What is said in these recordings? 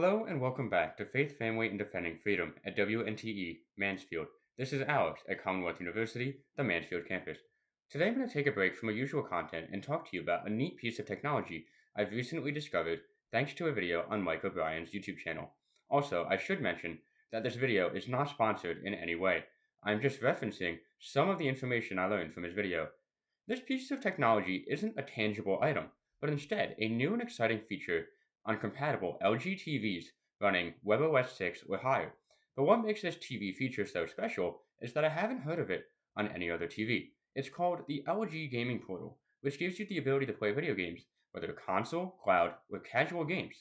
Hello and welcome back to Faith, Family, and Defending Freedom at WNTE Mansfield. This is Alex at Commonwealth University, the Mansfield campus. Today I'm going to take a break from our usual content and talk to you about a neat piece of technology I've recently discovered thanks to a video on Mike O'Brien's YouTube channel. Also, I should mention that this video is not sponsored in any way. I'm just referencing some of the information I learned from his video. This piece of technology isn't a tangible item, but instead a new and exciting feature on compatible LG TVs running WebOS 6 or higher. But what makes this TV feature so special is that I haven't heard of it on any other TV. It's called the LG Gaming Portal, which gives you the ability to play video games, whether console, cloud, or casual games,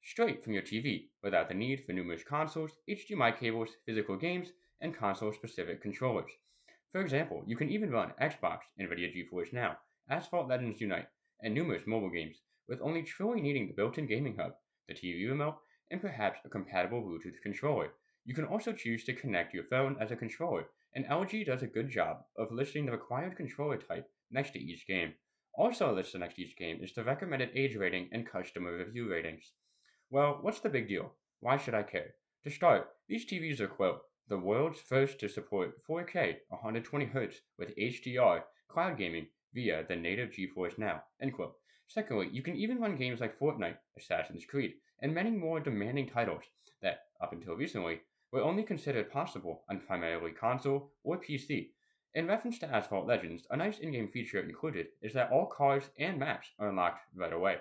straight from your TV without the need for numerous consoles, HDMI cables, physical games, and console-specific controllers. For example, you can even run Xbox, NVIDIA GeForce Now, Asphalt Legends Unite, and numerous mobile games with only truly needing the built-in gaming hub, the TV remote, and perhaps a compatible Bluetooth controller. You can also choose to connect your phone as a controller, and LG does a good job of listing the required controller type next to each game. Also listed next to each game is the recommended age rating and customer review ratings. Well, what's the big deal? Why should I care? To start, these TVs are, quote, the world's first to support 4K 120Hz with HDR cloud gaming via the native GeForce Now, end quote. Secondly, you can even run games like Fortnite, Assassin's Creed, and many more demanding titles that, up until recently, were only considered possible on primarily console or PC. In reference to Asphalt Legends, a nice in-game feature included is that all cars and maps are unlocked right away,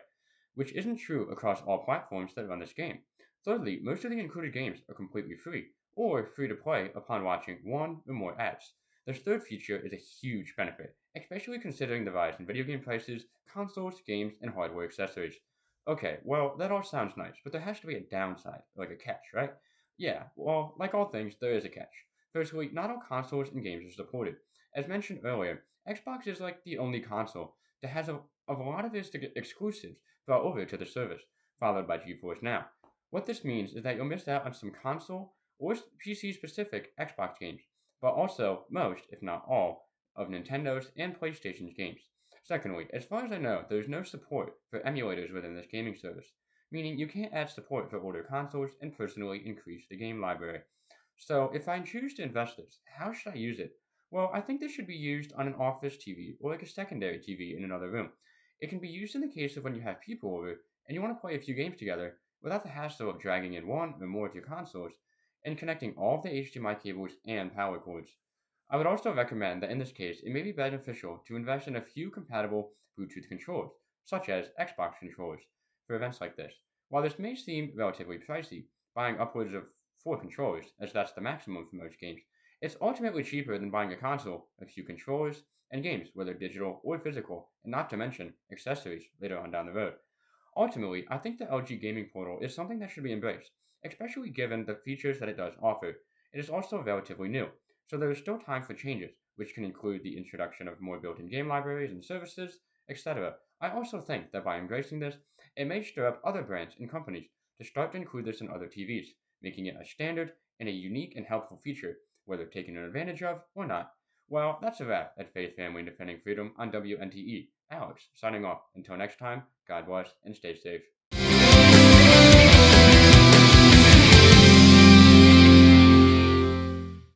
which isn't true across all platforms that run this game. Thirdly, most of the included games are completely free, or free to play upon watching one or more ads. This third feature is a huge benefit, especially considering the rise in video game prices, consoles, games, and hardware accessories. Okay, well, that all sounds nice, but there has to be a downside, like a catch, right? Yeah, well, like all things, there is a catch. Firstly, not all consoles and games are supported. As mentioned earlier, Xbox is like the only console that has a lot of its exclusives brought over to the service, followed by GeForce Now. What this means is that you'll miss out on some console or PC specific Xbox games, but also most, if not all, of Nintendo's and PlayStation's games. Secondly, as far as I know, there is no support for emulators within this gaming service, meaning you can't add support for older consoles and personally increase the game library. So, if I choose to invest this, how should I use it? Well, I think this should be used on an office TV or like a secondary TV in another room. It can be used in the case of when you have people over and you want to play a few games together without the hassle of dragging in one or more of your consoles and connecting all of the HDMI cables and power cords. I would also recommend that in this case, it may be beneficial to invest in a few compatible Bluetooth controllers, such as Xbox controllers, for events like this. While this may seem relatively pricey, buying upwards of 4 controllers, as that's the maximum for most games, it's ultimately cheaper than buying a console, a few controllers, and games, whether digital or physical, and not to mention accessories later on down the road. Ultimately, I think the LG Gaming Portal is something that should be embraced, especially given the features that it does offer. It is also relatively new, so there is still time for changes, which can include the introduction of more built in game libraries and services, etc. I also think that by embracing this, it may stir up other brands and companies to start to include this in other TVs, making it a standard and a unique and helpful feature, whether taken advantage of or not. Well, that's a wrap at Faith, Family, and Defending Freedom on WNTE. Alex, signing off. Until next time, God bless and stay safe.